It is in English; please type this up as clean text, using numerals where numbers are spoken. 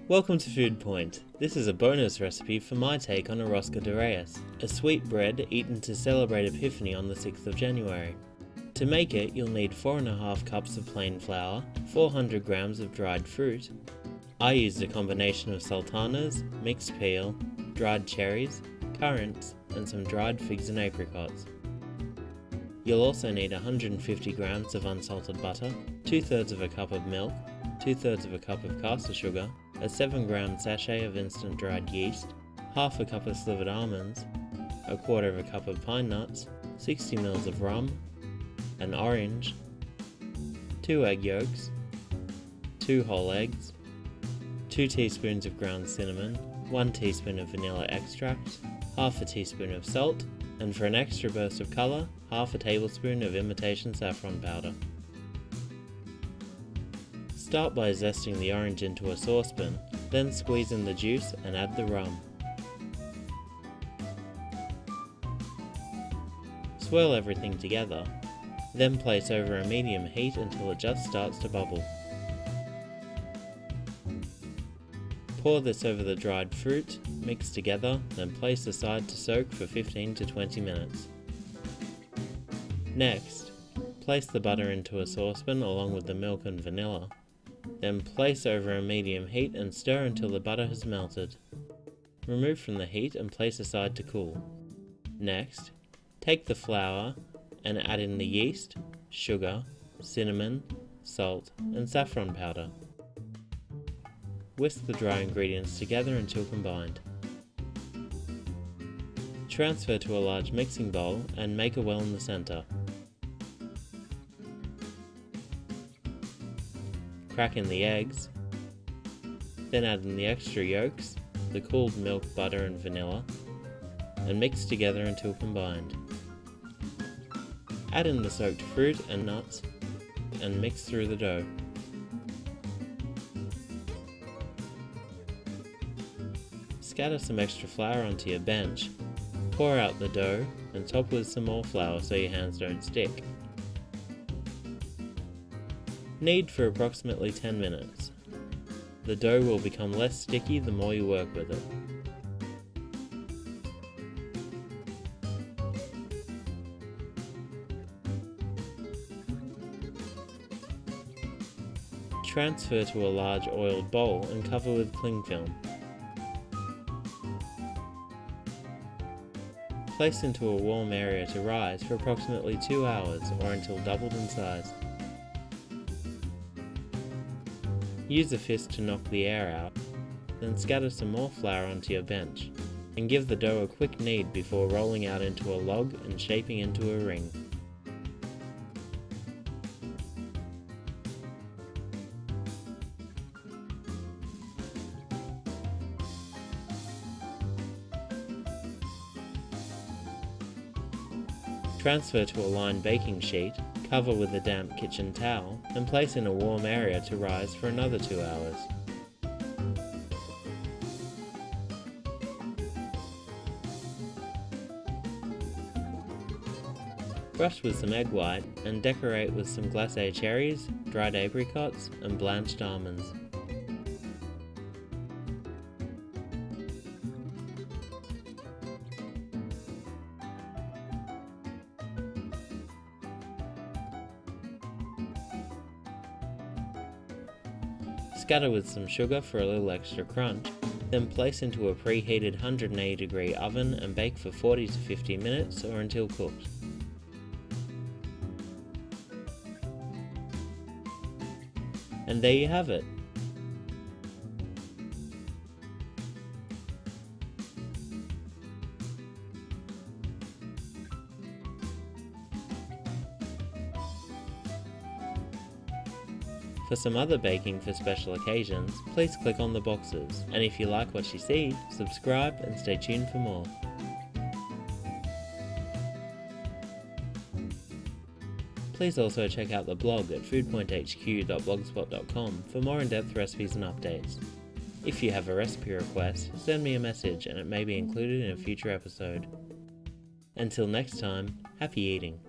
Welcome to Food Point. This is a bonus recipe for my take on a Rosca de Reyes, a sweet bread eaten to celebrate Epiphany on the 6th of January. To make it, you'll need 4.5 cups of plain flour, 400 grams of dried fruit. I used a combination of sultanas, mixed peel, dried cherries, currants, and some dried figs and apricots. You'll also need 150 grams of unsalted butter, 2/3 of a cup of milk, 2/3 of a cup of caster sugar, a 7-gram sachet of instant dried yeast, half a cup of slivered almonds, 1/4 of a cup of pine nuts, 60 ml of rum, an orange, 2 egg yolks, 2 whole eggs, 2 teaspoons of ground cinnamon, 1 teaspoon of vanilla extract, half a teaspoon of salt, and for an extra burst of colour, half a tablespoon of imitation saffron powder. Start by zesting the orange into a saucepan, then squeeze in the juice and add the rum. Swirl everything together, then place over a medium heat until it just starts to bubble. Pour this over the dried fruit, mix together, then place aside to soak for 15 to 20 minutes. Next, place the butter into a saucepan along with the milk and vanilla. Then place over a medium heat and stir until the butter has melted. Remove from the heat and place aside to cool. Next, take the flour and add in the yeast, sugar, cinnamon, salt, and saffron powder. Whisk the dry ingredients together until combined. Transfer to a large mixing bowl and make a well in the center. Crack in the eggs, then add in the extra yolks, the cooled milk, butter and vanilla, and mix together until combined. Add in the soaked fruit and nuts and mix through the dough. Scatter some extra flour onto your bench, pour out the dough and top with some more flour so your hands don't stick. Knead for approximately 10 minutes. The dough will become less sticky the more you work with it. Transfer to a large oiled bowl and cover with cling film. Place into a warm area to rise for approximately 2 hours or until doubled in size. Use a fist to knock the air out, then scatter some more flour onto your bench, and give the dough a quick knead before rolling out into a log and shaping into a ring. Transfer to a lined baking sheet, cover with a damp kitchen towel, and place in a warm area to rise for another 2 hours. Brush with some egg white and decorate with some glacé cherries, dried apricots, and blanched almonds. Scatter with some sugar for a little extra crunch, then place into a preheated 180-degree oven and bake for 40 to 50 minutes or until cooked. And there you have it. For some other baking for special occasions, please click on the boxes, and if you like what you see, subscribe and stay tuned for more. Please also check out the blog at foodpointhq.blogspot.com for more in-depth recipes and updates. If you have a recipe request, send me a message and it may be included in a future episode. Until next time, happy eating!